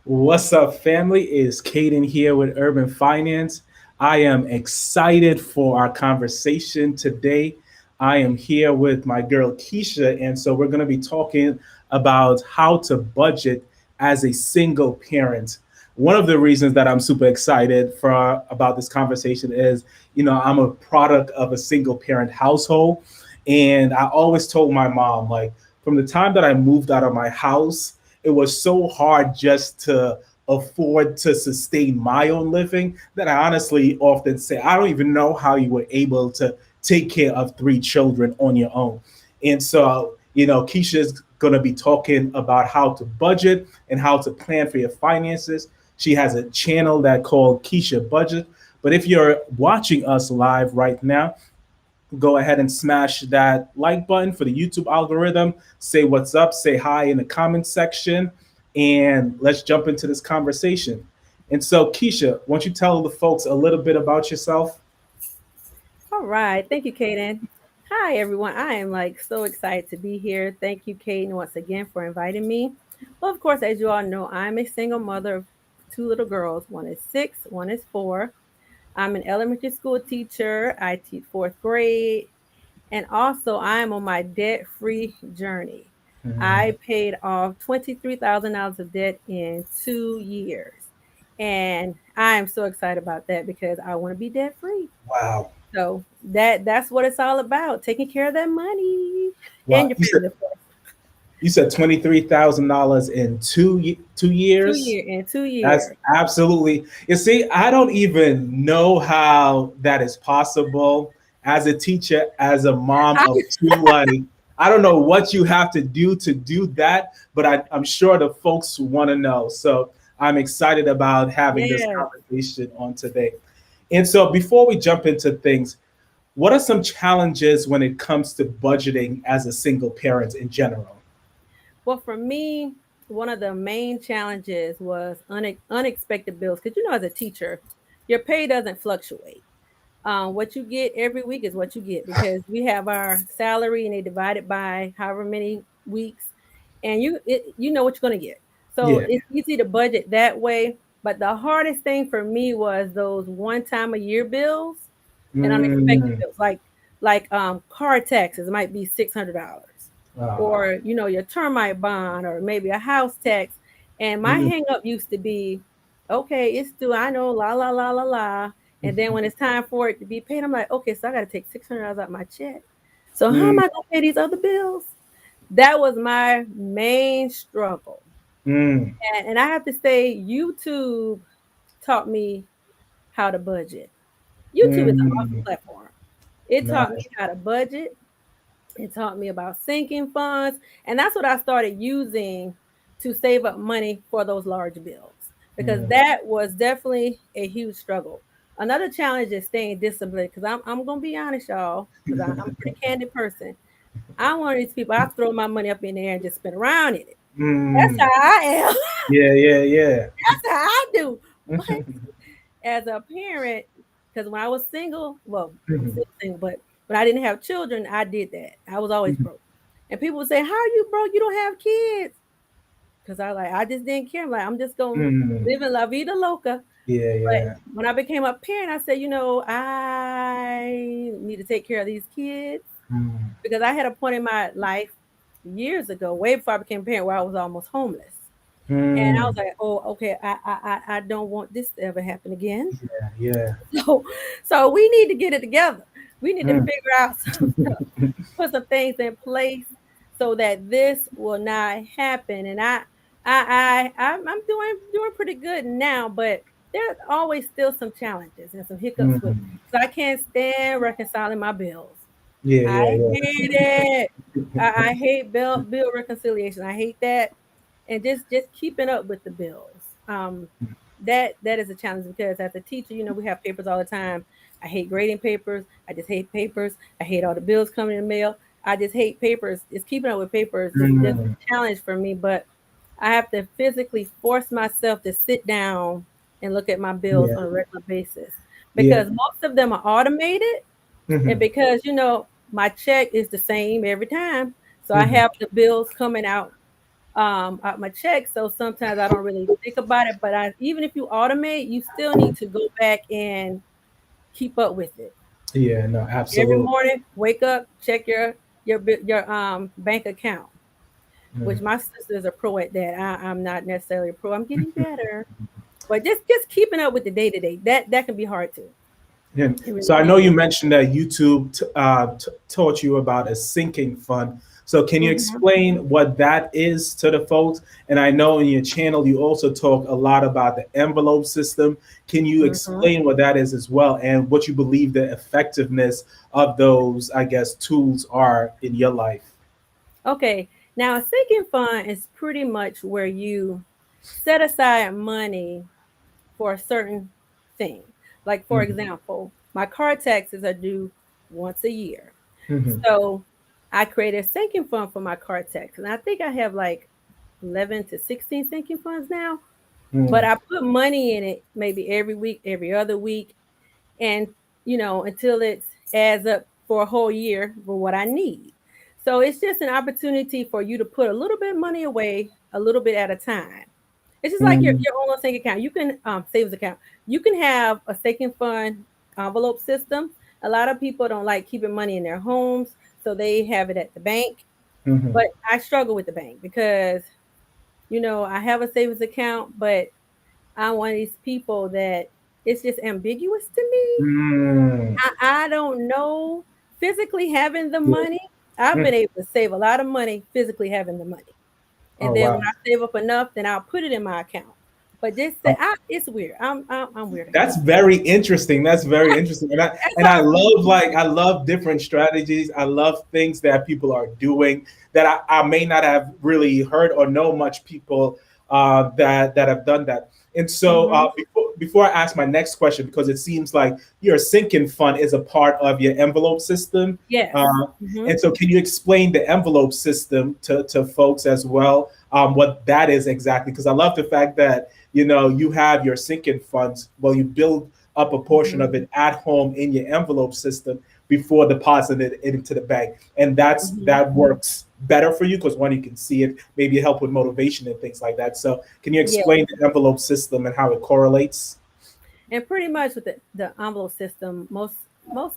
What's up, family? It's Caden here with Urban Finance. I am excited for our conversation today. I am here with my girl Keisha, and so we're going to be talking about how to budget as a single parent. One of the reasons that I'm super excited for about this conversation is, I'm a product of a single parent household, and I always told my mom, like, from the time that I moved out of my house, it was so hard just to afford to sustain my own living that I honestly often say, I don't even know how you were able to take care of three children on your own. And so, Keisha is going to be talking about how to budget and how to plan for your finances. She has a channel that called Keycha Budget. But if you're watching us live right now, go ahead and smash that like button for the YouTube algorithm. Say what's up, say hi in the comment section, and let's jump into this conversation. And so, Keisha, why don't you tell the folks a little bit about yourself? All right. Thank you, Kaden. Hi, everyone. I am so excited to be here. Thank you, Kaden, once again for inviting me. Well, of course, as you all know, I'm a single mother of two little girls. One is 6, one is 4. I'm an elementary school teacher. I teach fourth grade. And also, I am on my debt free journey. Mm, I paid off $23,000 of debt in 2 years. And I am so excited about that because I want to be debt free. wow. So that's what it's all about, taking care of that money and Wow. your You said family, of course. $23,000 in 2 years. In two That's years. absolutely. You see, I don't even know how that is possible as a teacher, as a mom I, of two. Like, I don't know what you have to do that, but I'm sure the folks want to know. So I'm excited about having this yes. conversation on today. And so before we jump into things, what are some challenges when it comes to budgeting as a single parent in general? Well, for me, one of the main challenges was unexpected bills. Because as a teacher, your pay doesn't fluctuate. What you get every week is what you get because we have our salary and they divide it by however many weeks, and you know what you're going to get. So Yeah. it's easy to budget that way. But the hardest thing for me was those one time a year bills and unexpected Mm, bills, like car taxes might be $600, uh, or your termite bond, or maybe a house tax. And my mm, hang up used to be, okay, it's due. I know, la la la la la. And then when it's time for it to be paid, I'm like, okay, so I got to take $600 out my check. So how am mm, I gonna pay these other bills? That was my main struggle. mm. And I have to say, YouTube taught me how to budget. YouTube is an awesome Mm, platform. It taught me nice. how to budget. It taught me about sinking funds. And that's what I started using to save up money for those large bills, because Mm, that was definitely a huge struggle. Another challenge is staying disciplined, because I'm going to be honest, y'all, because I'm a pretty candid person. I'm one of these people, I throw my money up in the air and just spin around in it. That's mm. how I am. Yeah, yeah, yeah. That's how I do. But as a parent, because when I was single, well, I'm Mhm, still single, but when I didn't have children, I did that. I was always mhm, broke. And people would say, "How are you broke? You don't have kids?" Because I just didn't care. I'm like, I'm just gonna mm. live in la vida loca. Yeah, But yeah. when I became a parent, I said, I need to take care of these kids, Mm, because I had a point in my life years ago, way before I became a parent, where I was almost homeless. And I was mm. like, oh, okay, I don't want this to ever happen again. Yeah, yeah. So, so we need to get it together. We need to Mm. figure out some stuff, put some things in place so that this will not happen. And I'm doing pretty good now, but there's always still some challenges and some hiccups with it. Mm. So I can't stand reconciling my bills. Yeah, I yeah, yeah. hate it. I hate bill reconciliation. I hate that, and just keeping up with the bills. That is a challenge, because as a teacher, we have papers all the time. I hate grading papers. I just hate papers. I hate all the bills coming in the mail. I just hate papers. It's keeping up with papers. Just Mm. a challenge for me, but I have to physically force myself to sit down and look at my bills Yeah, on a regular basis, yeah. because most of them are automated, and Mhm, because my check is the same every time, so I mhm. have the bills coming out out my check. So sometimes I don't really think about it. But even if you automate, you still need to go back and keep up with it. Yeah, no, Every absolutely. morning, wake up, check your bank account. Which Mm. my sister is a pro at that. I'm not necessarily a pro. I'm getting better, but just keeping up with the day to day that can be hard too. And It really so I know can. you mentioned that YouTube taught you about a sinking fund. So can you Hmm. explain what that is to the folks? And I know in your channel you also talk a lot about the envelope system. Can you Hmm. explain what that is as well, and what you believe the effectiveness of those, I guess, tools are in your life? Okay, now a sinking fund is pretty much where you set aside money for a certain thing. Like for Hmm. example, my car taxes are due once a year. Hmm. So I created a sinking fund for my car taxes. And I think I have like 11 to 16 sinking funds now. But Mm. I put money in it maybe every week, every other week, and until it adds up for a whole year for what I need. So it's just an opportunity for you to put a little bit of money away a little bit at a time. It's just like your Mm. your own little savings account. You can savings account. You can have a sinking fund envelope system. A lot of people don't like keeping money in their homes, so they have it at the bank. Hmm. But I struggle with the bank because I have a savings account, but I'm one of these people that it's just ambiguous to me. Mm. I don't know. Physically having the Yeah. money, I've Mm. been able to save a lot of money physically having the money. Oh, And then when wow. I save up enough, then I'll put it in my account. But it's weird. I'm weird, I That's guess. very interesting. That's very interesting. That's And I hard for me. love, like, I love different strategies. I love things that people are doing that I may not have really heard or know much people that have done that. And so Hmm. before I ask my next question, because it seems like your sinking fund is a part of your envelope system. Yes. Uh, Hmm. and so can you explain the envelope system to folks as well, what that is exactly? Because I love the fact that you have your sinking funds. Well, you build up a portion Hmm. of it at home in your envelope system before depositing it into the bank, and Hmm. that works better for you because one, you can see it, maybe help with motivation and things like that. So can you Yeah. explain the envelope system and how it correlates? And pretty much with the envelope system, most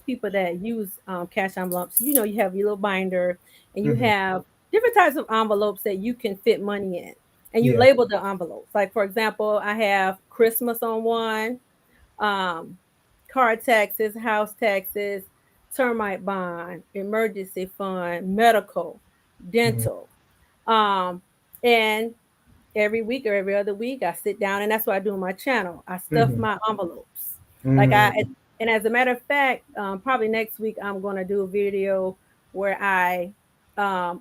people that use cash envelopes, you have your little binder and you Hmm. have different types of envelopes that you can fit money in. And you Yeah. label the envelopes. Like for example, I have Christmas on one, um, car taxes, house taxes, termite bond, emergency fund, medical, Hmm. dental. Um, and every week or every other week, I sit down, and that's what I do on my channel. I stuff Hmm. my envelopes. Like Hmm. and as a matter of fact, probably next week I'm going to do a video where I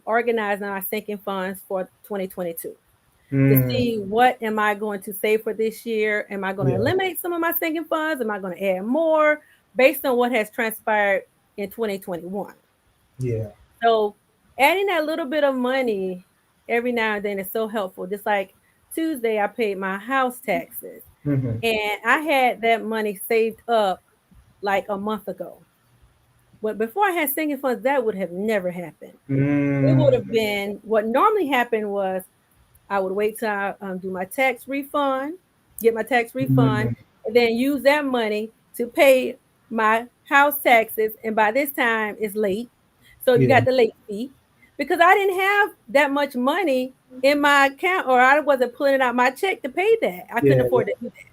organize my sinking funds for 2022 to Hmm. see what am I going to save for this year. Am I going to Yeah. eliminate some of my sinking funds? Am I going to add more based on what has transpired in 2021? Yeah. So adding that little bit of money every now and then is so helpful. Just like Tuesday, I paid my house taxes Hmm. and I had that money saved up like a month ago. But before I had sinking funds, that would have never happened. It would have Hmm. been what normally happened was I would wait till I do my tax refund, get my tax refund, Hmm. and then use that money to pay my house taxes. And by this time, it's late. So you Yeah. got the late fee because I didn't have that much money in my account or I wasn't pulling out my check to pay that. I couldn't Yeah. afford to do that.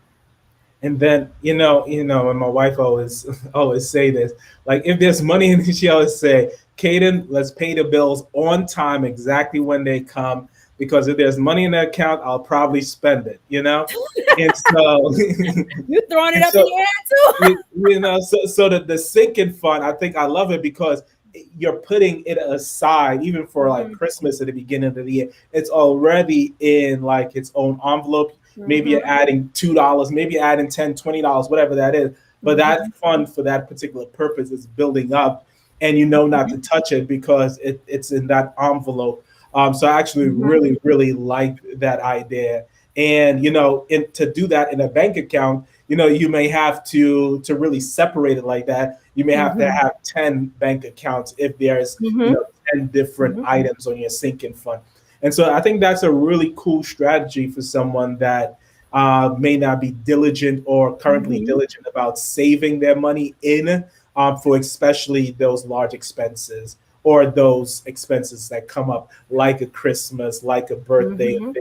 And then and my wife always always say this, like, if there's money in she always say, Kaden, let's pay the bills on time, exactly when they come, because if there's money in the account, I'll probably spend it. And so You throwing it and up in so your air too. so the sinking fund, I think I love it because you're putting it aside even for like Hmm. Christmas at the beginning of the year. It's already in like its own envelope. Maybe Hmm. you're adding $2, maybe you're adding $10, $20, whatever that is. But that Hmm. fund for that particular purpose is building up, and you know not to touch it because it's in that envelope. So I actually Hmm. really, really like that idea. And to do that in a bank account, you may have to really separate it like that. You may have to Hmm. have 10 bank accounts if there's Hmm. 10 different Hmm. items on your sinking fund. And so I think that's a really cool strategy for someone that may not be diligent or currently Mm-hmm. diligent about saving their money in for especially those large expenses or those expenses that come up like a Christmas, like a birthday, Mm-hmm.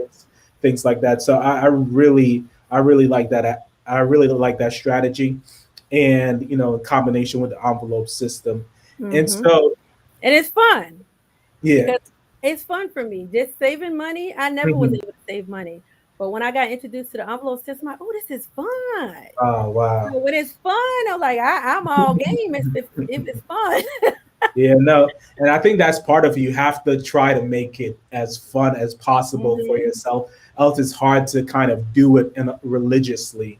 things like that. So I really like that. I really like that strategy, and in combination with the envelope system. And Mm-hmm. so, And it's fun yeah. because it's fun for me. Just saving money. I never was Mhm. able to save money. But when I got introduced to the envelope system, I'm like, oh, this is fun. Oh wow. So when it's fun, I'm like, I'm all game if it's fun. Yeah, no, and I think that's part of it. You have to try to make it as fun as possible for Mm-hmm. yourself. Else, it's hard to kind of do it religiously.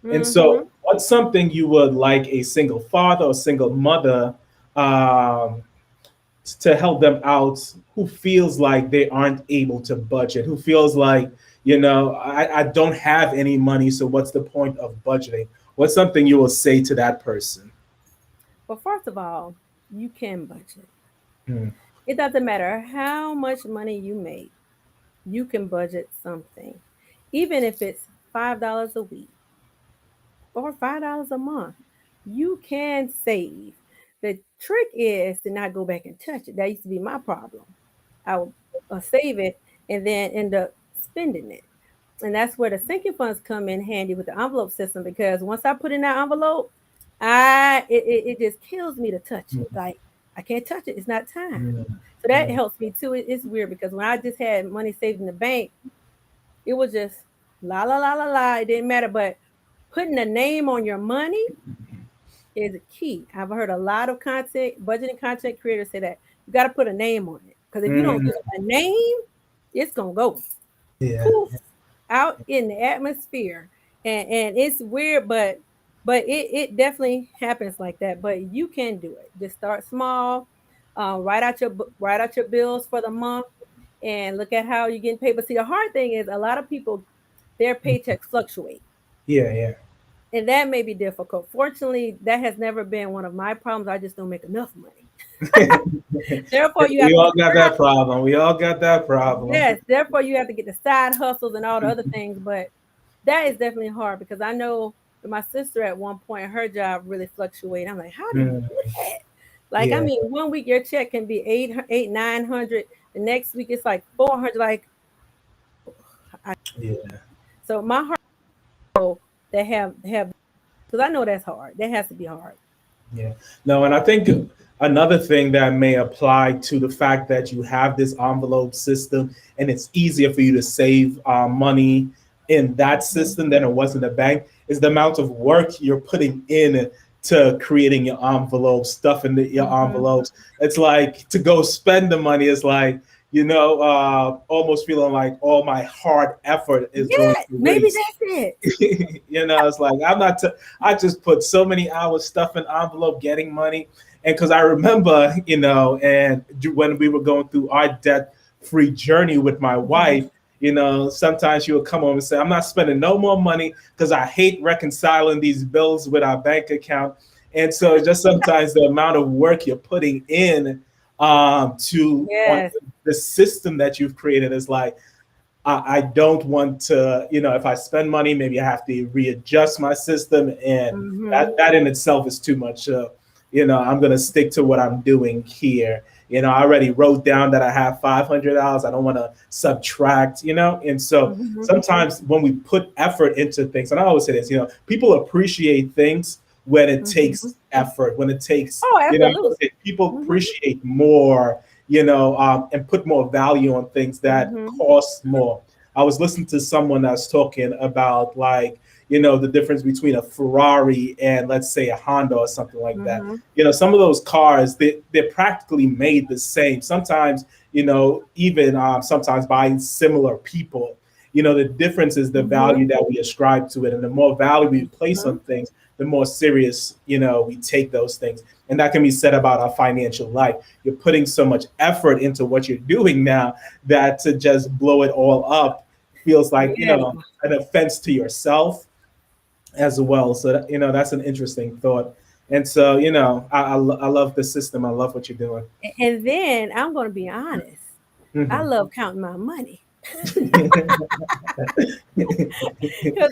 And Mm-hmm. so, what's something you would like a single father or single mother um, to help them out who feels like they aren't able to budget, who feels like, I don't have any money, so what's the point of budgeting? What's something you will say to that person? But first of all, you can budget. Mm, It doesn't matter how much money you make, you can budget something. Even if it's $5 a week or $5 a month, you can save. The trick is to not go back and touch it. That used to be my problem. I would save it and then end up spending it. And that's where the sinking funds come in handy with the envelope system because once I put in that envelope, it just kills me to touch it. mm, Like I can't touch it. It's not time. mm, So that mm, helps me too. It's weird because when I just had money saved in the bank, it was just la la la la la. It didn't matter. But putting a name on your money is a key. I've heard a lot of budgeting content creators say that you got to put a name on it because if you don't mm. give it a name, it's gonna go Yeah. poof out in the atmosphere. And it's weird, but it definitely happens like that. But you can do it. Just start small. Write out your bills for the month and look at how you're getting paid. But see, the hard thing is a lot of people their paychecks fluctuate. Yeah, yeah. And that may be difficult. Fortunately, that has never been one of my problems. I just don't make enough money. Therefore, you have We to all get got that problem. We all got that problem. yes. Therefore, you have to get the side hustles and all the other things. But that is definitely hard because I know my sister at one point her job really fluctuated. I'm like, how do you Mm, do that? Like, I yeah, mean, one week your check can be 900. The next week it's like 400. Like, I, yeah, so my heart that have because I know that's hard. That has to be hard. yeah. No, and I think another thing that may apply to the fact that you have this envelope system and it's easier for you to save money in that Mhm. system than it was in the bank is the amount of work you're putting in to creating your envelopes, stuffing your Mhm. envelopes. It's like to go spend the money is like, almost feeling like all my hard effort is going Yeah, to maybe waste. that's it. It's like I just put so many hours stuffing envelope getting money. And because I remember, and when we were going through our debt free journey with my Mhm. wife, sometimes she would come home and say, I'm not spending no more money because I hate reconciling these bills with our bank account. And so just sometimes the amount of work you're putting in to on Yes. the system that you've created is like, I don't want to, if I spend money, maybe I have to readjust my system, and Mhm. that in itself is too much. I'm going to stick to what I'm doing here. I already wrote down that I have $500. I don't want to subtract, and so Mhm. sometimes when we put effort into things, and I always say this, people appreciate things when it Mhm. takes effort, when it takes, Oh, absolutely. people Mhm. appreciate more and put more value on things that Mhm. cost more. I was listening to someone that's talking about like, the difference between a Ferrari and let's say a Honda or something like that. Mhm. Some of those cars, they're practically made the same. Sometimes, even sometimes by similar people. The difference is the Mhm. value that we ascribe to it. And the more value we place Mhm. on things, the more serious, we take those things. And that can be said about our financial life. You're putting so much effort into what you're doing now that to just blow it all up feels like Yeah. an offense to yourself as well. So that's an interesting thought. And so I love the system. I love what you're doing. And then I'm going to be honest. I Mhm. love counting my money. Because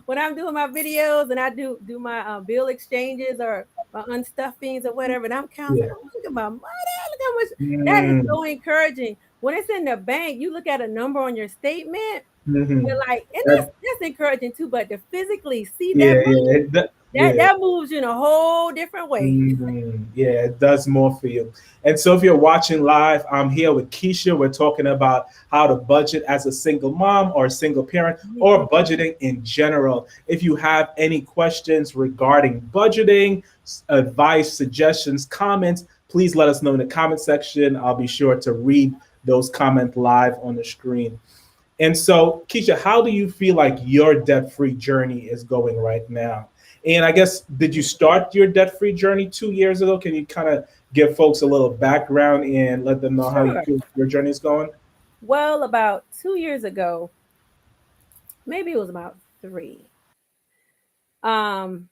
when I'm doing my videos and I do my bill exchanges or my unstuffings or whatever, and I'm counting, Yeah. oh, look at my money, look how much. That is Mm. so encouraging. When it's in the bank, you look at a number on your statement, you're Mhm. like, and That, that's encouraging too. But to physically see that yeah, yeah, money, yeah. that moves you in a whole different way. Yeah, it does more for you. And so, if you're watching live, I'm here with Keisha. We're talking about how to budget as a single mom or a single parent or Mhm. budgeting in general. If you have any questions regarding budgeting, advice, suggestions, comments, please let us know in the comment section. I'll be sure to read those comments live on the screen. And so, Keisha, how do you feel like your debt free journey is going right now? And I guess, did you start your debt free journey 2 years ago? Can you kind of give folks a little background and let them know how you Sure. feel your journey is going? Well, about 2 years ago, maybe it was about three. Um,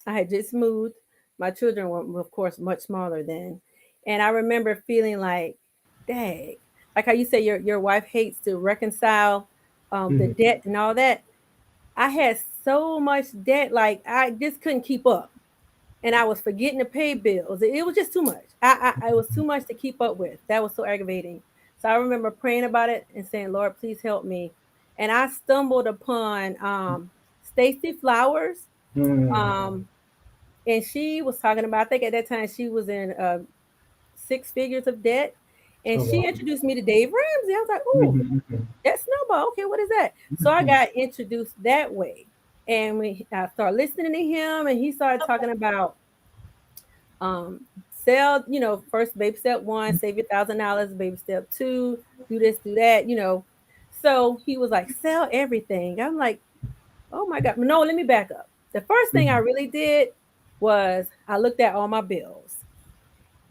I had just moved. My children were, of course, much smaller then. And I remember feeling like, dang, like how you say your wife hates to reconcile the Mhm. debt and all that. I had so much debt, like I just couldn't keep up. And I was forgetting to pay bills. It was just too much. It was too much to keep up with. That was so aggravating. So I remember praying about it and saying, Lord, please help me. And I stumbled upon Stacy Flowers. Mm. Um, and she was talking about, I think at that time she was in six figures of debt. And Oh, she wow. introduced me to Dave Ramsey. I was like, oh, Mhm, mhm, that snowball. Okay, what is that? So I mhm. got introduced that way. And when I started listening to him and he started talking about um sell, first baby step one, save your $1,000, baby step two, do this, do that. So he was like, sell everything. I'm like, oh my God. No, let me back up. The first thing I Mhm. really did was I looked at all my bills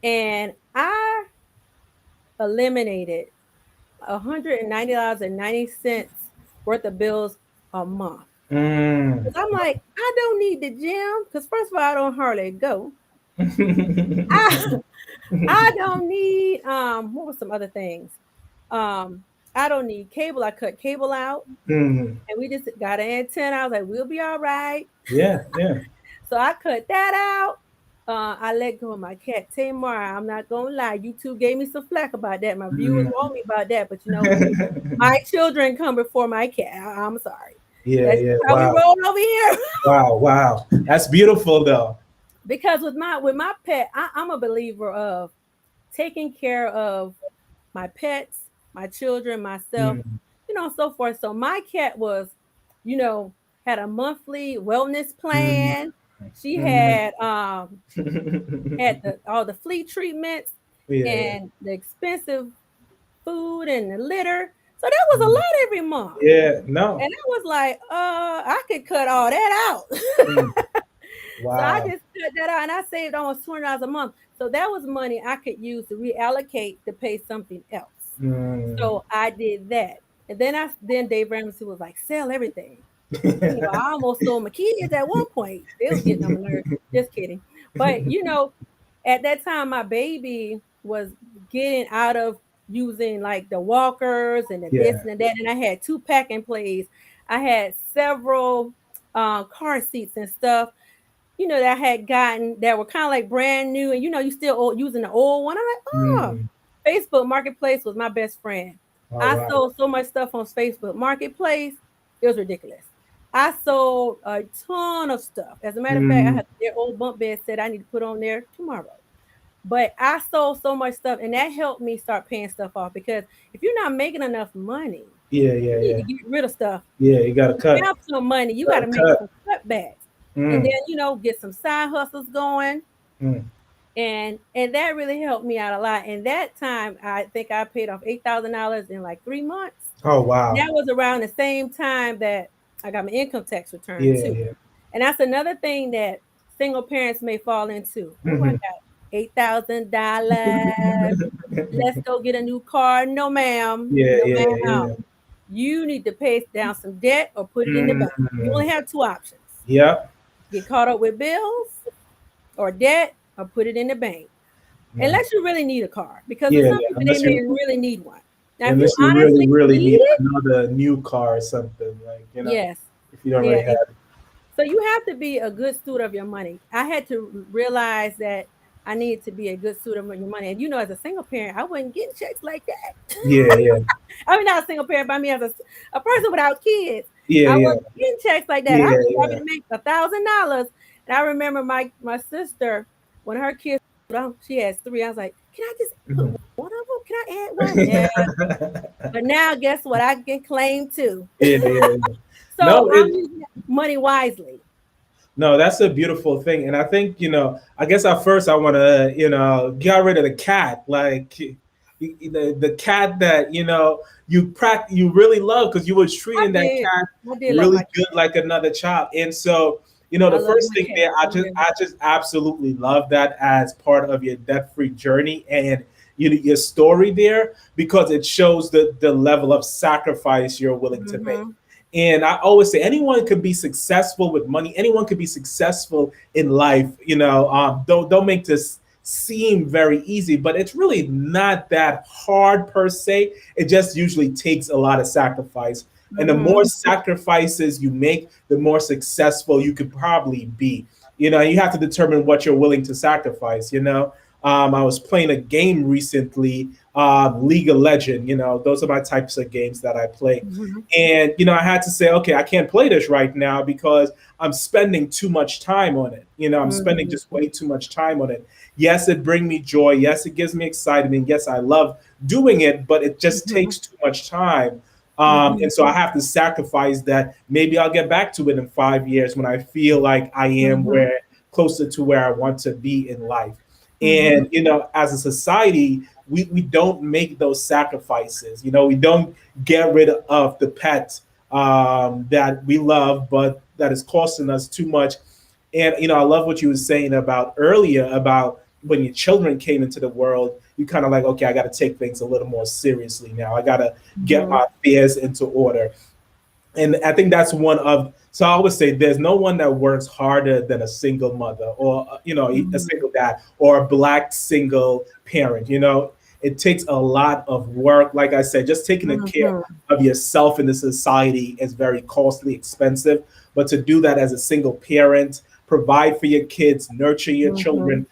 and I eliminated $190.90 worth of bills a month. Mm. Because I'm like, I don't need the gym. Because first of all, I don't hardly go. I, I don't need what were some other things? Um, I don't need cable. I cut cable out Mhm. and we just got an antenna. I was like, we'll be all right. Yeah, yeah. So I cut that out. I let go of my cat Tamar. I'm not gonna lie, YouTube gave me some flack about that. My viewers Mm. want me about that, but my children come before my cat. I'm sorry. Yeah, That's yeah. how we Wow. roll over here. Wow, wow. That's beautiful though. Because with my pet, I'm a believer of taking care of my pets, my children, myself, Mm. so forth. So my cat was, you know, had a monthly wellness Mm. plan. She Mm. had all the flea treatments Yeah, yeah. and the expensive food and the litter. So that was a Mm. lot every month. Yeah, no. And I was like, I could cut all that out. Mm. So I Wow. just cut that out and I saved almost $200 a month. So that was money I could use to reallocate to pay something else. Mm. So I did that. And then Dave Ramsey was like, sell everything. I almost sold my kids at one point. They was getting on my nerves. Just kidding. But at that time my baby was getting out of using like the walkers and the this Yeah. and the that. And I had two pack and plays. I had several car seats and stuff that I had gotten that were kind of like brand new, and you still using the old one. I'm like, oh, Mm. Facebook Marketplace was my best friend. Oh, I wow. sold so much stuff on Facebook Marketplace, it was ridiculous. I sold a ton of stuff. As a matter of fact, I Mm. had their old bunk bed set I need to put on there tomorrow. But I sold so much stuff, and that helped me start paying stuff off because if you're not making enough money, Yeah, yeah, you need yeah. to get rid of stuff. Yeah, you gotta You cut. have some money, you got Gotta to make cut. some cutbacks, and Mm. then get some side hustles going, Mm. and that really helped me out a lot. And that time, I think I paid off $8,000 in like 3 months. Oh, And wow. that was around the same time that I got my income tax return Yeah, too. yeah. And that's another thing that single parents may fall into. Oh, I Mhm. got $8,000. Let's go get a new car. No, ma'am. Yeah, No, yeah, ma'am. yeah. You need to pay down some debt or put it in the bank. You Mm. only have two options: Yep. get caught up with bills or debt or put it in the bank. Mm. unless you really need a car, because for Yeah, some yeah. people they may really need one. Now, if you Unless you really, honestly really need need it, another new car or something, like, yes, if you don't yeah. really have. So you have to be a good steward of your money. I had to realize that I needed to be a good steward of your money. And as a single parent, I wasn't getting checks like that. Yeah, yeah, I mean, not a single parent, but I mean, as a person without kids, yeah, I yeah, wasn't getting checks like that. I yeah, was yeah. having to make $1,000. And I remember my sister, when her kids, she has three. I was like, can I just put Mhm. one of them? Can I add one? Yeah. But now, guess what? I can claim two. Yeah, yeah, yeah. So No, I'm using money wisely. no, that's a beautiful thing. And I think, I guess at first I want to, get rid of the cat. Like the cat that, you really love because you was I treating that did. cat I did love really my good cat. like another child. And so, I the love first my thing cat there, I for just real. I just absolutely love that as part of your debt-free journey and your story there because it shows the level of sacrifice you're willing to make. Hmm. And I always say anyone could be successful with money. Anyone could be successful in life. Don't make this seem very easy, but it's really not that hard per se. It just usually takes a lot of sacrifice. And the Hmm. more sacrifices you make, the more successful you could probably be. You have to determine what you're willing to sacrifice. I was playing a game recently, League of Legend. Those are my types of games that I play. Hmm. And I had to say, okay, I can't play this right now because I'm spending too much time on it. I'm spending Hmm. just way too much time on it. Yes, it brings me joy. Yes, it gives me excitement. Yes, I love doing it, but it just Hmm. takes too much time. Hmm. And so I have to sacrifice that. Maybe I'll get back to it in 5 years when I feel like I am Hmm. where closer to where I want to be in life. Hmm. And as a society, we don't make those sacrifices. We don't get rid of the pet that we love, but that is costing us too much. And I love what you were saying about earlier about when your children came into the world. You kind of like, okay, I got to take things a little more seriously now. I got to get Hmm. my affairs into order. And I think that's one of, so I always say there's no one that works harder than a single mother or a Hmm. single dad or a black single parent. It takes a lot of work. Like I said, just taking the care Hmm. of yourself in the society is very costly, expensive. But to do that as a single parent, provide for your kids, nurture your Hmm. children,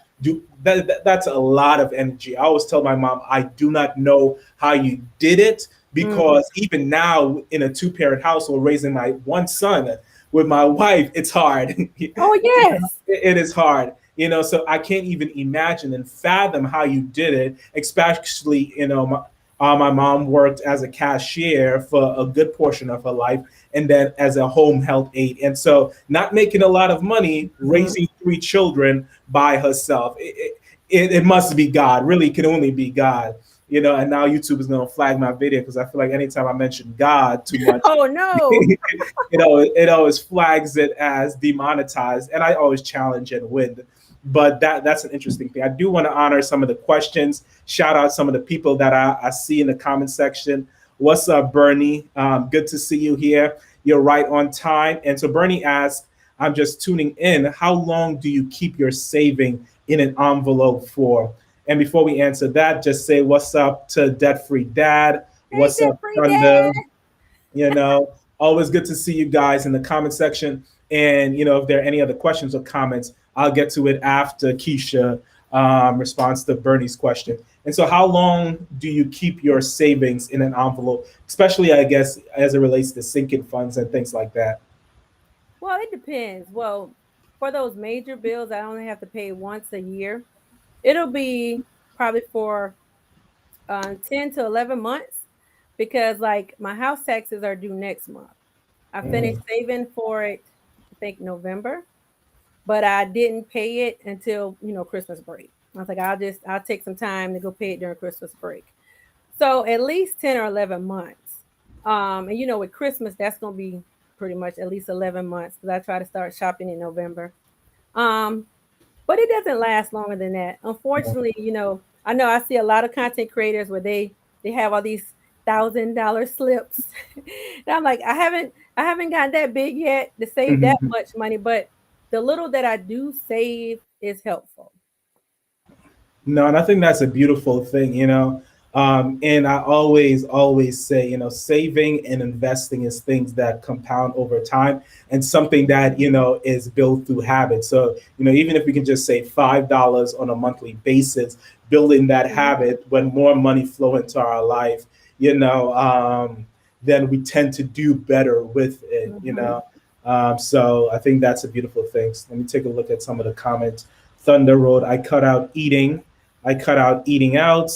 that's a lot of energy. I always tell my mom, I do not know how you did it Hmm. because even now in a two-parent household raising my one son with my wife, it's hard. Oh yes. It is hard. So I can't even imagine and fathom how you did it, especially, my mom worked as a cashier for a good portion of her life and then as a home health aide. And so not making a lot of money, Hmm. raising three children by herself. It must be God, really can only be God. And now YouTube is going to flag my video because I feel like anytime I mention God too much, Oh no. it always flags it as demonetized, and I always challenge and win. But that's an interesting thing. I do want to honor some of the questions. Shout out some of the people that I see in the comment section. What's up, Bernie? Good to see you here. You're right on time. And so Bernie asked, I'm just tuning in. How long do you keep your saving in an envelope for? And before we answer that, just say what's up to Debt Free Dad. Hey, What's up, Jeffrey Thunder? Dad. Always good to see you guys in the comment section. And if there are any other questions or comments, I'll get to it after Keisha responds to Bernie's question. And so, how long do you keep your savings in an envelope, especially, I guess, as it relates to sinking funds and things like that? Well, it depends. Well, for those major bills, I only have to pay once a year. It'll be probably for 10 to 11 months because, like, my house taxes are due next month. I finished Mm, saving for it, I think November, but I didn't pay it until, Christmas break. I was like, I'll take some time to go pay it during Christmas break. So at least 10 or 11 months. And with Christmas, that's going to be pretty much at least 11 months because I try to start shopping in November. Um, but it doesn't last longer than that. Unfortunately, I know I see a lot of content creators where they have all these $1,000 slips. And I'm like, I haven't gotten that big yet to save that mhm. much money, but the little that I do save is helpful. No, and I think that's a beautiful thing, And I always say, saving and investing is things that compound over time and something that, is built through habit. So, even if we can just say $5 on a monthly basis, building that habit when more money flow into our life, then we tend to do better with it. Mm-hmm. So I think that's a beautiful thing. So let me take a look at some of the comments. Thunder Road, I cut out eating out,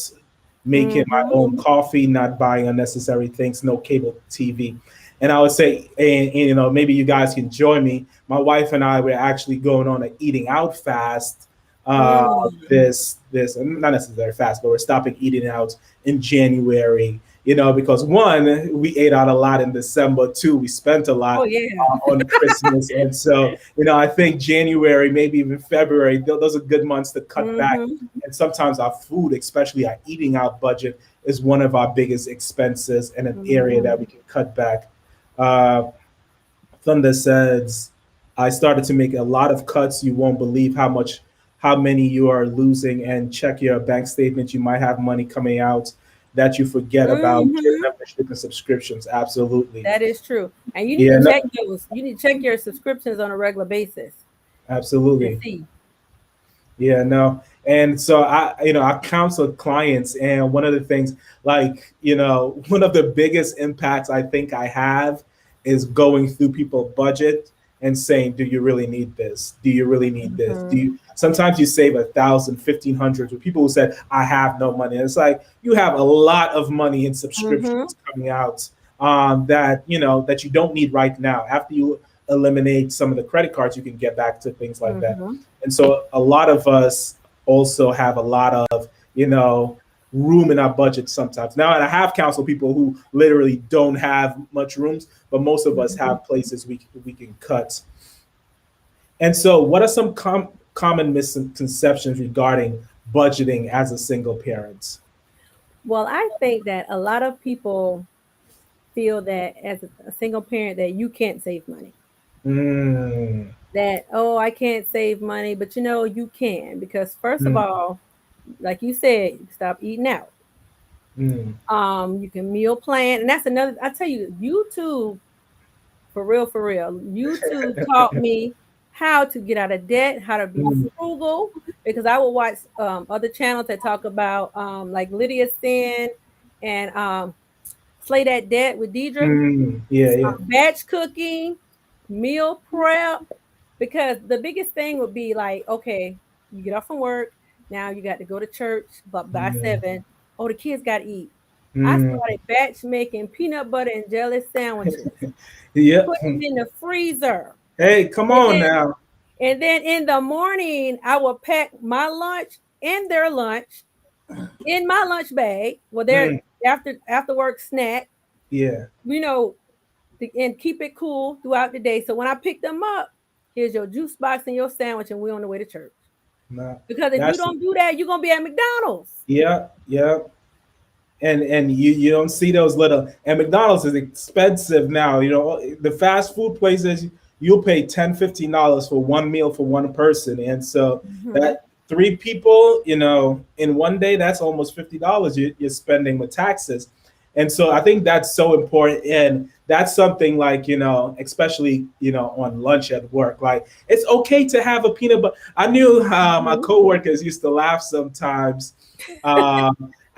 making my Mm-hmm. own coffee, not buying unnecessary things, no cable TV. And I would say, and, maybe you guys can join me. My wife and I were actually going on an eating out fast. Mm. This not necessarily fast, but we're stopping eating out in January. Because one, we ate out a lot in December. Two, we spent a Oh lot yeah. on Christmas, and so I think January, maybe even February, those are good months to cut back. Mm-hmm. And sometimes our food, especially our eating out budget, is one of our biggest expenses and an area Mm-hmm. that we can cut back. Uh, Thunder says, I started to make a lot of cuts. You won't believe how many you are losing, and check your bank statement. You might have money coming out that you forget about. Gym Mm-hmm. membership and subscriptions. Absolutely. That is true. And you need Yeah, to no, check those. You need to check your subscriptions on a regular basis and absolutely. see. Yeah, no. And so I counsel clients, and one of the things, like, one of the biggest impacts I think I have is going through people's budget and saying, do you really need this? Do you really need this? Do Mm-hmm. you sometimes you save 1,000, 1,500 with people who said, I have no money. And it's like you have a lot of money in Mm-hmm. subscriptions coming out that you don't need right now. After you eliminate some of the credit cards, you can get back to things like that. Mm-hmm. And so a lot of us also have a lot of, room in our budget sometimes. Now, and I have counseled people who literally don't have much rooms, but most of us Mm-hmm. have places we can cut. And so, what are some common misconceptions regarding budgeting as a single parent? Well, I think that a lot of people feel that as a single parent that you can't save money. Mm, That, oh, I can't save money, but you can, because first of mm, all, like you said, you stop eating out. mm, You can meal plan, and that's another. I tell you, YouTube, for real, YouTube taught me how to get out of debt, how to be mm, frugal, because I will watch other channels that talk about like Lydia Sin and Slay That Debt with Deidre, yeah, yeah. batch cooking, meal prep, because the biggest thing would be like, okay, you get off from work, now you got to go to church, but by Mm, 7, oh, the kids got to eat. I mm. started batch making peanut butter and jelly sandwiches, Yeah. put them in the freezer. Hey, come And on then, now. and then in the morning, I will pack my lunch and their lunch in my lunch bag. Well, their Mm, after work snack, yeah. you know, and keep it cool throughout the day. So when I pick them up, here's your juice box and your sandwich, and we're on the way to church. No, Because if you that's don't do that, you're gonna be at McDonald's. yeah, yeah. And you don't see those little, and McDonald's is expensive now. The fast food places, you'll pay $10, $15 for one meal for one person. And so Mm-hmm. that three people, in one day, that's almost $50 you're spending with taxes. And so I think that's so important. And that's something like, especially, on lunch at work. Like, it's okay to have a peanut butter. I knew my Mm-hmm. coworkers used to laugh sometimes.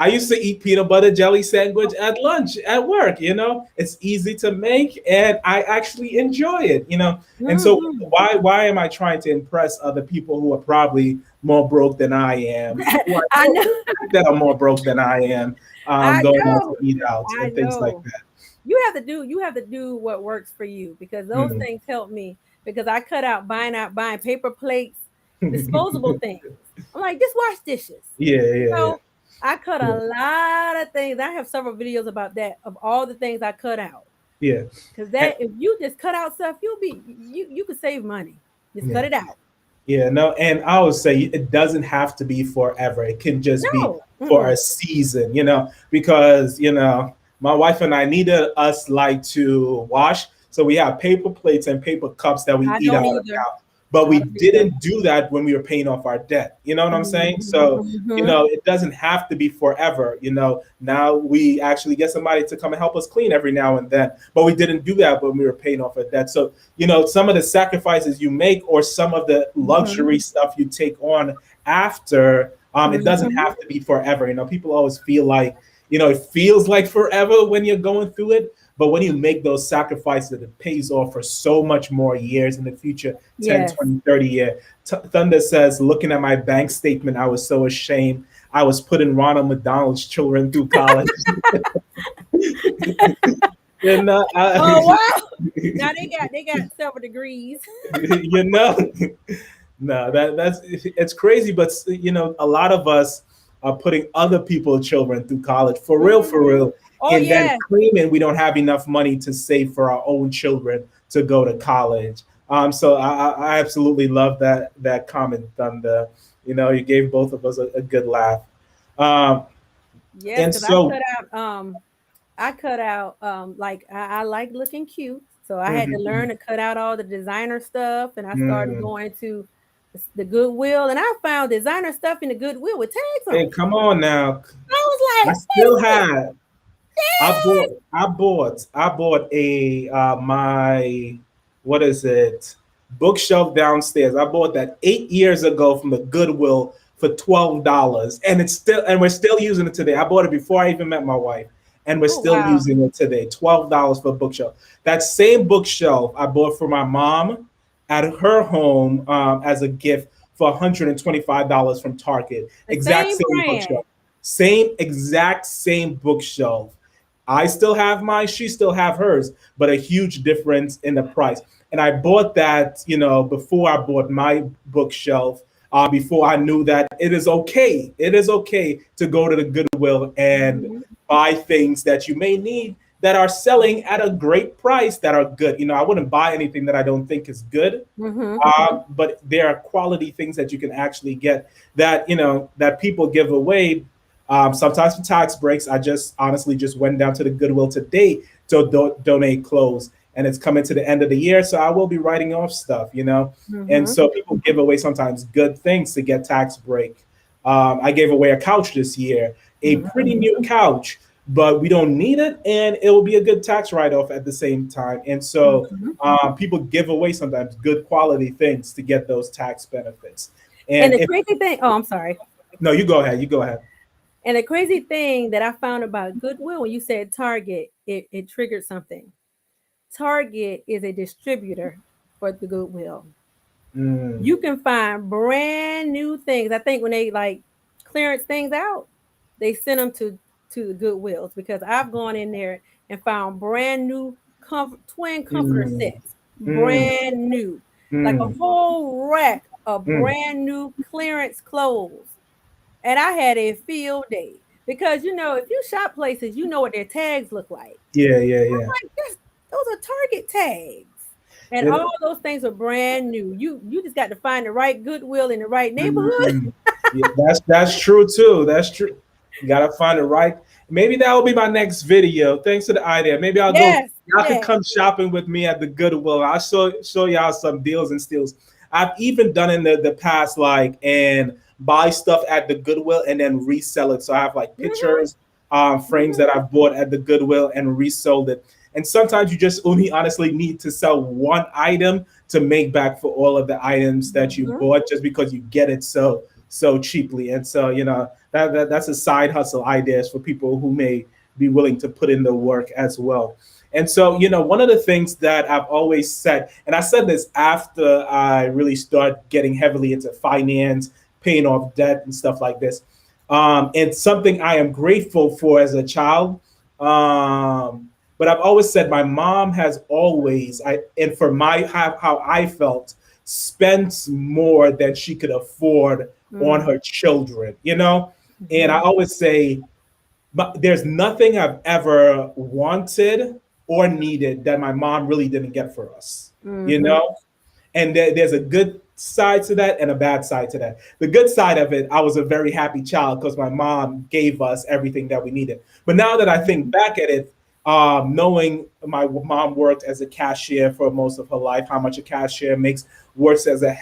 I used to eat peanut butter jelly sandwich at lunch at work. It's easy to make, and I actually enjoy it. And so Mm-hmm. why am I trying to impress other people who are probably more broke than I am, who I I know know, that are more broke than I am, I going out know, to eat out I and things like know. that. You have to do what works for you, because those Mm. things help me, because I cut out buying paper plates, disposable things. I'm like, just wash dishes. Yeah, You yeah, yeah, know, I cut a lot of things. I have several videos about that, of all the things I cut out. yeah, Because and, that, if you just cut out stuff, you could save money. Just cut yeah. it out. Yeah, no, and I would say it doesn't have to be forever. It can just be No. for Mm-mm. a season, because, my wife and I needed us like to wash. So we have paper plates and paper cups that we I eat don't out of either. now. but I we believe that. didn't do that when we were paying off our debt. You know what I'm saying? So, Mm-hmm. it doesn't have to be forever. Now we actually get somebody to come and help us clean every now and then, but we didn't do that when we were paying off our debt. So, some of the sacrifices you make or some of the Mm-hmm. luxury stuff you take on after, it doesn't Mm-hmm. have to be forever. People always feel like, it feels like forever when you're going through it. But when you make those sacrifices, it pays off for so much more years in the future, 10, Yes. 20, 30 years. Thunder says, looking at my bank statement, I was so ashamed. I was putting Ronald McDonald's children through college. and Oh wow! Now they got several degrees. you know, no, that's it's crazy, but a lot of us are putting other people's children through college for Hmm. real, Oh and then yeah. claiming we don't have enough money to save for our own children to go to college. So I absolutely love that comment, Thunder. You gave both of us a good laugh. Um, Yes, and because I so, cut out like I like looking cute. So I had to learn mhm, to cut out all the designer stuff and I started mm, going to the Goodwill and I found designer stuff in the Goodwill with tags on hey, it. come on now. I was I like, wait still a minute. have. I bought a my what is it bookshelf downstairs. I bought that 8 years ago from the Goodwill for $12, and we're still using it today. I bought it before I even met my wife, and we're Oh still wow. using it today. $12 for a bookshelf. That same bookshelf I bought for my mom at her home as a gift for $125 from Target. The Exact same same brand. bookshelf. Same bookshelf. I still have mine, she still have hers, but a huge difference in the price. And I bought that, before I bought my bookshelf, before I knew that it is okay. It is okay to go to the Goodwill and Hmm. buy things that you may need that are selling at a great price that are good. I wouldn't buy anything that I don't think is good, Hmm. but there are quality things that you can actually get that that people give away. Sometimes for tax breaks, I just honestly just went down to the Goodwill today to donate clothes, and it's coming to the end of the year, so I will be writing off stuff. And Hmm. so people give away sometimes good things to get tax break. I gave away a couch this year, a Hmm. pretty new couch, but we don't need it, and it will be a good tax write off at the same time. And so Hmm. people give away sometimes good quality things to get those tax benefits. And And the if crazy thing, oh, I'm sorry. no, you go ahead. You go ahead. And the crazy thing that I found about Goodwill when you said Target, it triggered something. Target is a distributor for the Goodwill. Mm, You can find brand new things. I think when they like clearance things out, they send them to the Goodwills because I've gone in there and found brand new twin comforter mm, sets, mm, brand new, like a mm, whole rack of mm. brand new clearance clothes. And I had a field day because if you shop places, you know what their tags look like. Yeah, yeah, yeah. I'm like, those are Target tags. And It, all those things are brand new. You just got to find the right Goodwill in the right neighborhood. mm, yeah, that's true too. That's true. You gotta find it right. Maybe that will be my next video. Thanks for the idea. Maybe I'll go. Yes, do Y'all can that. come shopping with me at the Goodwill. I'll show y'all some deals and steals. I've even done in the past, like, and buy stuff at the Goodwill and then resell it. So I have like Hmm. pictures, frames that I've bought at the Goodwill and resold it. And sometimes you just only honestly need to sell one item to make back for all of the items that you Hmm. bought just because you get it so cheaply. And so that's a side hustle ideas for people who may be willing to put in the work as well. And so, one of the things that I've always said, and I said this after I really start getting heavily into finance, paying off debt and stuff like this. And something I am grateful for as a child. But I've always said my mom has always, and for how I felt, spent more than she could afford on her children. And I Hmm. always say, but there's nothing I've ever wanted or needed that my mom really didn't get for us, you Hmm. know? And there's a good side to that and a bad side to that. The good side of it, I was a very happy child because my mom gave us everything that we needed. But now that I think back at it, knowing my mom worked as a cashier for most of her life, how much a cashier makes, works as a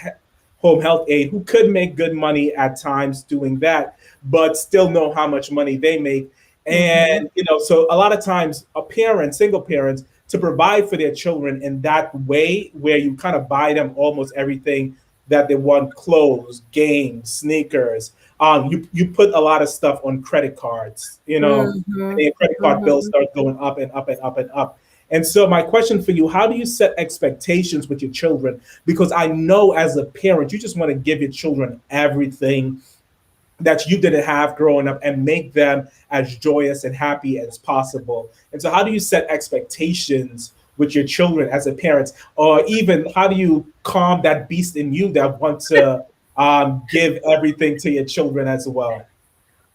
home health aide who could make good money at times doing that, but still know how much money they make. Mm-hmm. And, so a lot of times a parent, single parents, to provide for their children in that way, where you kind of buy them almost everything that they want, clothes, games, sneakers. You put a lot of stuff on credit cards, and Mm-hmm. then credit card bills Mm-hmm. start going up and up and up and up. And so my question for you, how do you set expectations with your children? Because I know as a parent, you just want to give your children everything that you didn't have growing up and make them as joyous and happy as possible. And so how do you set expectations with your children as a parent? Or even how do you calm that beast in you that wants to give everything to your children as well?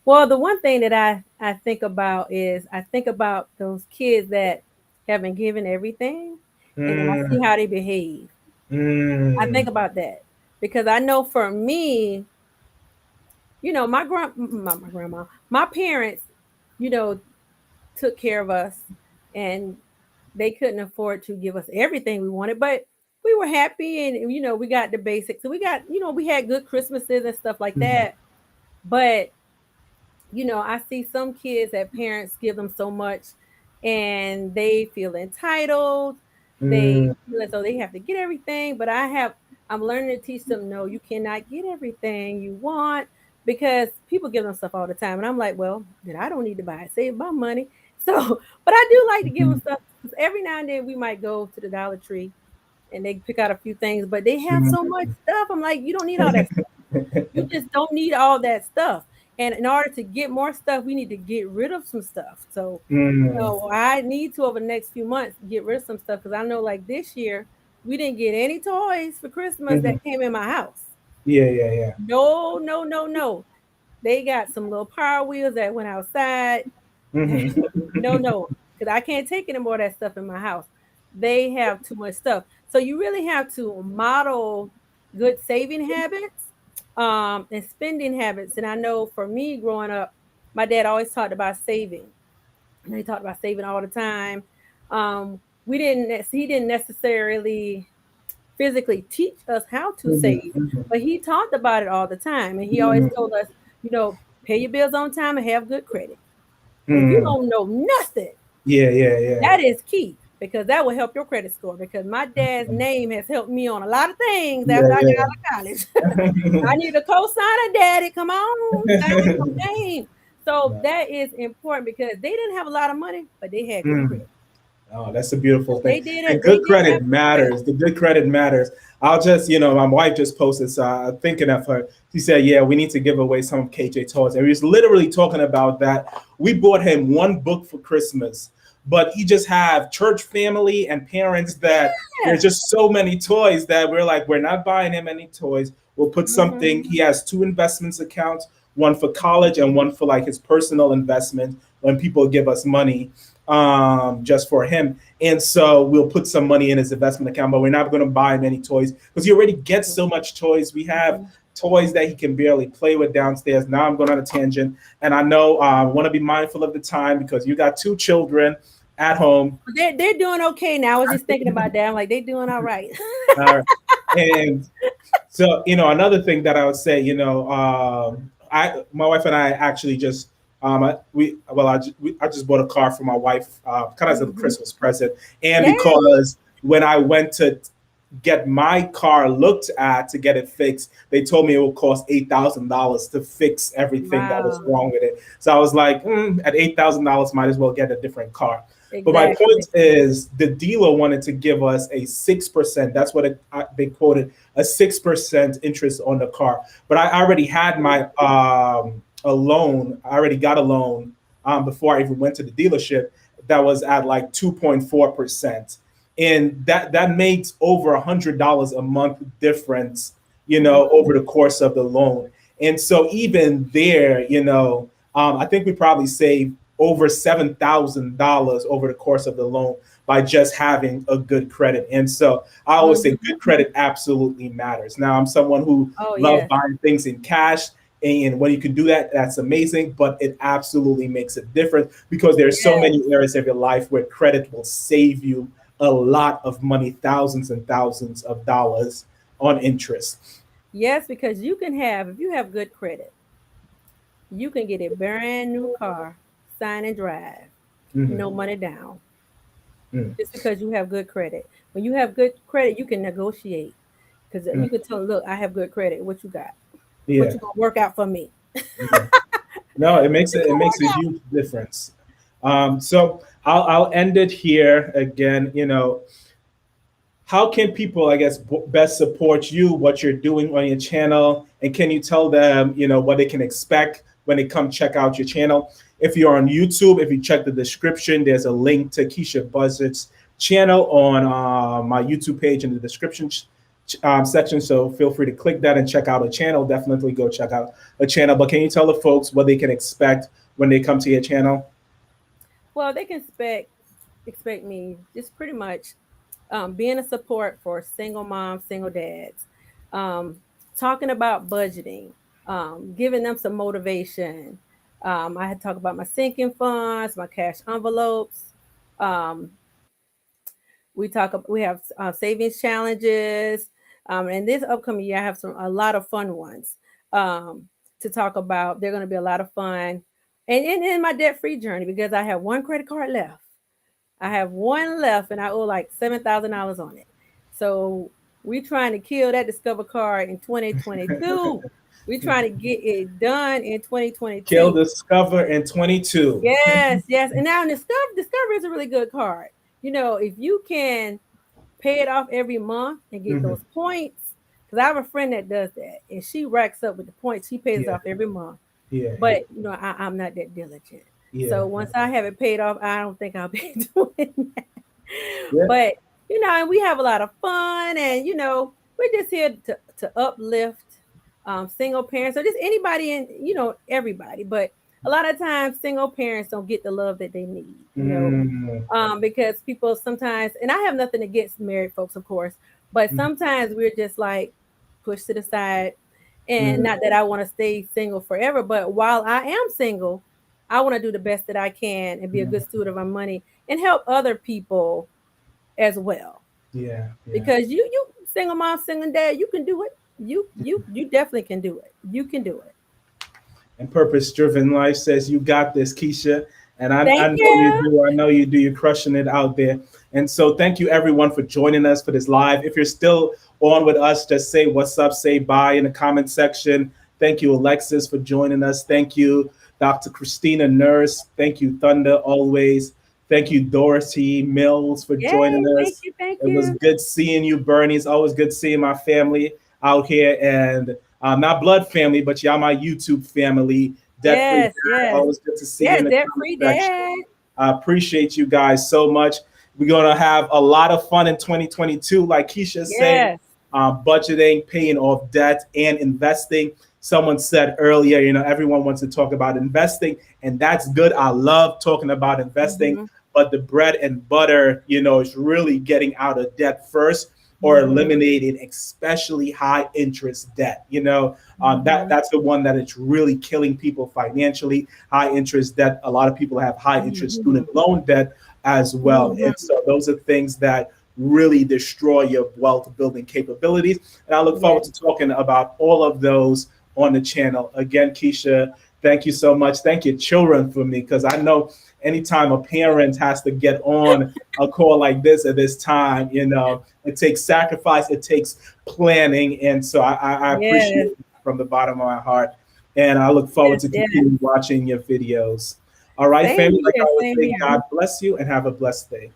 Well, the one thing that I think about is I think about those kids that have been given everything, and then I see Mm, how they behave. I think mm, about that because I know for me, my grandma, my parents, you know, took care of us, and they couldn't afford to give us everything we wanted, but we were happy, and we got the basics. So we had good Christmases and stuff like mm, that. But I see some kids that parents give them so much and they feel entitled. They mm, feel as though they have to get everything. But I'm learning to teach them, no, you cannot get everything you want because people give them stuff all the time. And I'm like, well, then I don't need to buy it. Save my money. So, but I do like to give them mm, stuff because every now and then we might go to the Dollar Tree and they pick out a few things, but they have so much mm, stuff. I'm like, you don't need all that. You just don't need all that stuff. And in order to get more stuff, we need to get rid of some stuff. So, mm, I need to over the next few months get rid of some stuff because I know like this year we didn't get any toys for Christmas mhm. that came in my house. Yeah, yeah, yeah. No, no, no, no. They got some little Power Wheels that went outside. No, Mhm. no, because I can't take any more of that stuff in my house. They have too much stuff. So you really have to model good saving habits, and spending habits. And I know for me growing up, my dad always talked about saving. And he talked about saving all the time. He didn't necessarily physically teach us how to Mhm, save, mhm, but he talked about it all the time. And he always mhm, told us, pay your bills on time and have good credit. Well, if you mhm. don't know nothing, Yeah, yeah, yeah. that is key because that will help your credit score. Because my dad's name has helped me on a lot of things Yeah, after I got yeah. out of college. I need a co-signer, daddy. Come on, sign my name. So No. that is important because they didn't have a lot of money, but they had good Mm. credit. Oh, that's a beautiful thing. And They good did have credit good credit. matters. The good credit matters. I'll just, my wife just posted, so I'm thinking of her. She said, yeah, we need to give away some of KJ toys. And we was literally talking about that. We bought him one book for Christmas, but he just have church family and parents that there's Yeah. just so many toys that we're like, we're not buying him any toys. We'll put Hmm. something. He has two investments accounts, one for college and one for like his personal investment when people give us money just for him. And so we'll put some money in his investment account, but we're not going to buy him any toys because he already gets so much toys. We have toys that he can barely play with downstairs. Now I'm going on a tangent, and I know I want to be mindful of the time because you got two children at home. They're doing okay now. I was just thinking about that. I'm like, they're doing all right. Uh, and so, another thing that I would say, my wife and I actually just, I just bought a car for my wife, kind of as a Hmm. Christmas present, and Yay! because when I went to get my car looked at to get it fixed, they told me it would cost $8,000 to fix everything that was Wow. wrong with it. So I was like, at $8,000, might as well get a different car. But my Exactly. point is, the dealer wanted to give us a 6%. That's what they quoted, a 6% interest on the car. But I already had my a loan. I already got a loan before I even went to the dealership. That was at like 2.4%, and that makes over $100 a month difference. Mhm. Over the course of the loan. And so even there, I think we probably saved over $7,000 over the course of the loan by just having a good credit. And so I always say Mhm. good credit absolutely matters. Now I'm someone who Oh loves yes. buying things in cash. And when you can do that, that's amazing. But it absolutely makes a difference because there's so Yes. many areas of your life where credit will save you a lot of money, thousands and thousands of dollars on interest. Yes, because you can have, if you have good credit, you can get a brand new car, sign and drive, Mhm. no money down, Mm. just because you have good credit. When you have good credit, you can negotiate because Mm. you can tell them, look, I have good credit. What you got? What Yeah. you gonna work out for me? Yeah. No, What you it gonna makes work a out? huge difference. So I'll end it here again. How can people, I guess, best support you, what you're doing on your channel, and can you tell them, what they can expect when they come check out your channel? If you're on YouTube, if you check the description, there's a link to Keycha Budgets channel on my YouTube page in the description section. So feel free to click that and check out a channel. Definitely go check out a channel. But can you tell the folks what they can expect when they come to your channel? Well, they can expect me just pretty much being a support for single moms, single dads, um, talking about budgeting, giving them some motivation. I had talked about my sinking funds, my cash envelopes. Um, we have savings challenges, and this upcoming year I have a lot of fun ones um, to talk about. They're going to be a lot of fun, and in my debt free journey because I have one credit card left. I have one left and I owe like $7,000 on it. So we trying to kill that Discover card in 2022. We trying to get it done in Kill 2022. Discover in 22. Yes, yes. And now Discover is a really good card. If you can pay it off every month and get Mhm. those points, because I have a friend that does that and she racks up with the points. She pays it Yeah, off every month. yeah, But I'm not that diligent. yeah, So once I have it paid off, I don't think I'll be doing that. yeah. But and we have a lot of fun, and we're just here to uplift single parents or just anybody and everybody. But a lot of times, single parents don't get the love that they need. Mm, Because people sometimes, and I have nothing against married folks, of course, but mm, sometimes we're just like pushed to the side. And mm, not that I want to stay single forever, but while I am single, I want to do the best that I can and be a good mm. steward of my money and help other people as well. Yeah, yeah. Because you single mom, single dad, you can do it. You definitely can do it. You can do it. And purpose driven life says you got this, Keisha. And I Thank know you you. do. I know you do. You're crushing it out there. And so thank you everyone for joining us for this live. If you're still on with us, just say what's up, say bye in the comment section. Thank you, Alexis, for joining us. Thank you, Dr. Christina Nurse. Thank you, Thunder, always. Thank you, Dorothy Mills, for joining Yay. Thank us. you. Thank It was you. good seeing you, Bernie. It's always good seeing my family out here. And not blood family, but y'all my YouTube family. Debt free Yes, dad. yes. Always good to see you in Yes, the debt comment free section. dad. I appreciate you guys so much. We're gonna have a lot of fun in 2022, like Keisha said, Yes. budgeting, paying off debt, and investing. Someone said earlier, everyone wants to talk about investing, and that's good. I love talking about investing, Mm-hmm. but the bread and butter, is really getting out of debt first or Mm-hmm. eliminating especially high interest debt. Mm-hmm. That's the one that it's really killing people financially. High interest debt. A lot of people have high interest Mm-hmm. student loan debt as well, Mm-hmm. and so those are things that really destroy your wealth building capabilities. And I look forward Yes. to talking about all of those on the channel. Again, Keisha, thank you so much. Thank your children for me, because I know anytime a parent has to get on a call like this at this time, it takes sacrifice, it takes planning. And so I appreciate Yes. it from the bottom of my heart. And I look forward Yes. to Yes. continue watching your videos. All right, Same family, like I here. always Same say, here. God bless you and have a blessed day.